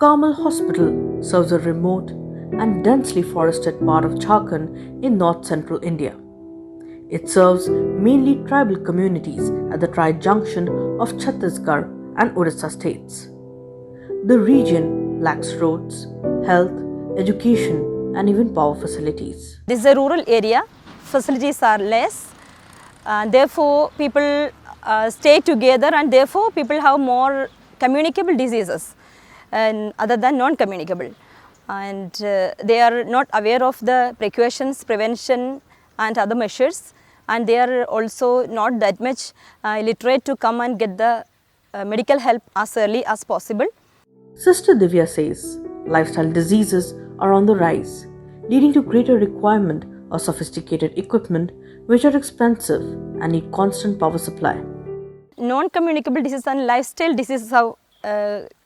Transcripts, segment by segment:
Carmel Hospital serves a remote and densely forested part of Jharkhand in north-central India. It serves mainly tribal communities at the tri-junction of Chhattisgarh and Orissa states. The region lacks roads, health, education, and even power facilities. This is a rural area, facilities are less, therefore people stay together and therefore people have more communicable diseases and other than non-communicable. And they are not aware of the precautions, prevention and other measures, and they are also not that much literate to come and get the medical help as early as possible. Sister Divya says lifestyle diseases are on the rise, leading to greater requirement of sophisticated equipment which are expensive and need constant power supply. Non-communicable diseases and lifestyle diseases have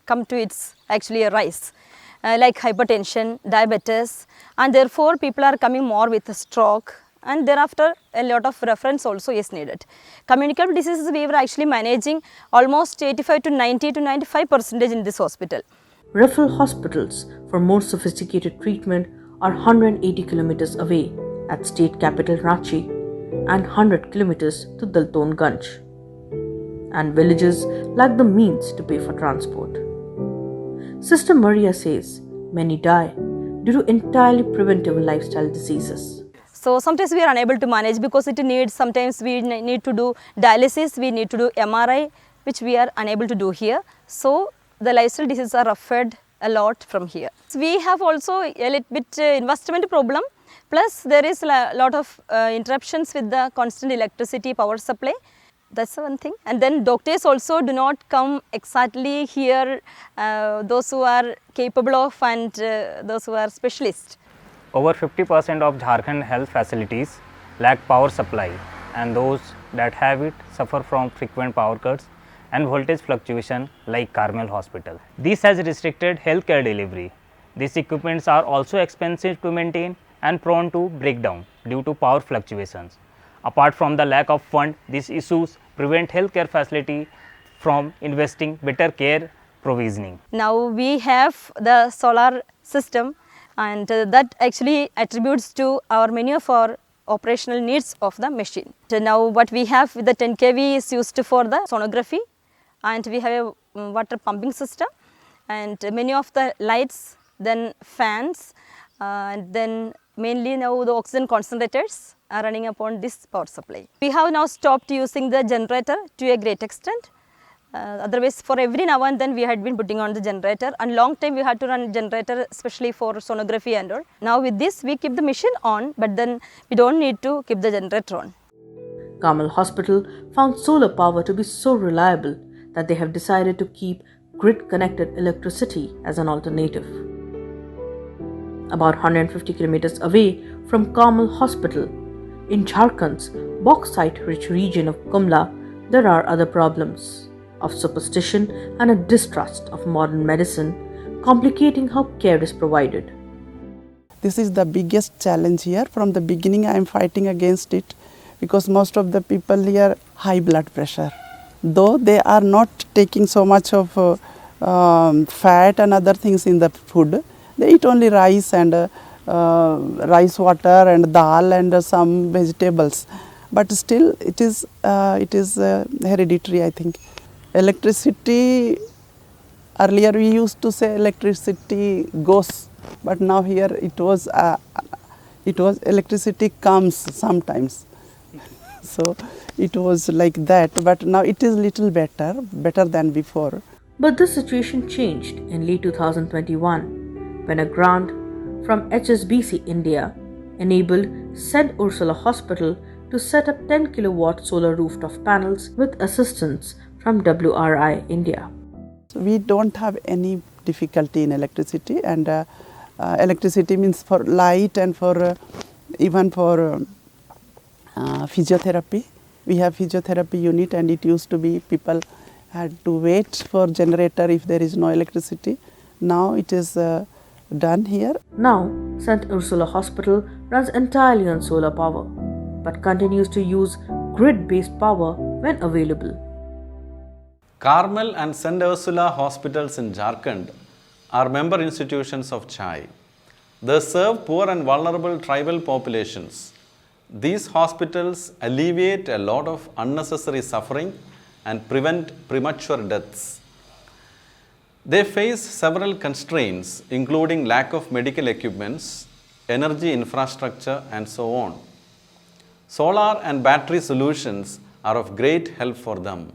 come to its actually a rise, like hypertension, diabetes, and therefore people are coming more with a stroke, and thereafter a lot of reference also is needed. Communicable diseases we were actually managing almost 85 to 90 to 95% in this hospital. Referral hospitals for more sophisticated treatment are 180 kilometers away at state capital Ranchi and 100 kilometers to Daltonganj. And villages lack the means to pay for transport. Sister Maria says many die due to entirely preventable lifestyle diseases. So sometimes we are unable to manage because it needs, sometimes we need to do dialysis, we need to do MRI, which we are unable to do here. So the lifestyle diseases are referred a lot from here. So we have also a little bit investment problem, plus there is a lot of interruptions with the constant electricity power supply. That's one thing. And then doctors also do not come exactly here, those who are capable of and those who are specialists. Over 50% of Jharkhand health facilities lack power supply, and those that have it suffer from frequent power cuts and voltage fluctuation like Carmel Hospital. This has restricted healthcare delivery. These equipments are also expensive to maintain and prone to breakdown due to power fluctuations. Apart from the lack of fund, these issues prevent healthcare facility from investing better care provisioning. Now we have the solar system, and that actually attributes to our many of our operational needs of the machine. So now what we have with the 10 kV is used for the sonography, and we have a water pumping system and many of the lights, then fans, and then mainly now the oxygen concentrators are running upon this power supply. We have now stopped using the generator to a great extent. Otherwise for every now and then we had been putting on the generator, and long time we had to run generator especially for sonography and all. Now with this we keep the machine on, but then we don't need to keep the generator on. Carmel Hospital found solar power to be so reliable that they have decided to keep grid-connected electricity as an alternative. About 150 kilometers away from Carmel Hospital, in Jharkhand's bauxite-rich region of Kumla, there are other problems of superstition and a distrust of modern medicine, complicating how care is provided. This is the biggest challenge here. From the beginning I am fighting against it, because most of the people here high blood pressure. Though they are not taking so much of fat and other things in the food, they eat only rice and rice water and dal and some vegetables. But still it is hereditary, I think. Electricity, earlier we used to say electricity goes, but now here it was electricity comes sometimes. So it was like that, but now it is little better than before. But this situation changed in late 2021 when a grant from HSBC India enabled St. Ursula Hospital to set up 10 kilowatt solar rooftop panels with assistance from WRI-India. So we don't have any difficulty in electricity, and electricity means for light and for even for physiotherapy. We have physiotherapy unit, and it used to be people had to wait for generator if there is no electricity. Now it is done here. Now St. Ursula Hospital runs entirely on solar power, but continues to use grid-based power when available. Carmel and St. Ursula hospitals in Jharkhand are member institutions of CHAI. They serve poor and vulnerable tribal populations. These hospitals alleviate a lot of unnecessary suffering and prevent premature deaths. They face several constraints, including lack of medical equipments, energy infrastructure, and so on. Solar and battery solutions are of great help for them.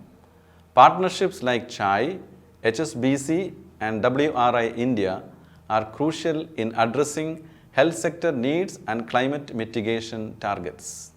Partnerships like CHAI, HSBC, and WRI-India are crucial in addressing health sector needs and climate mitigation targets.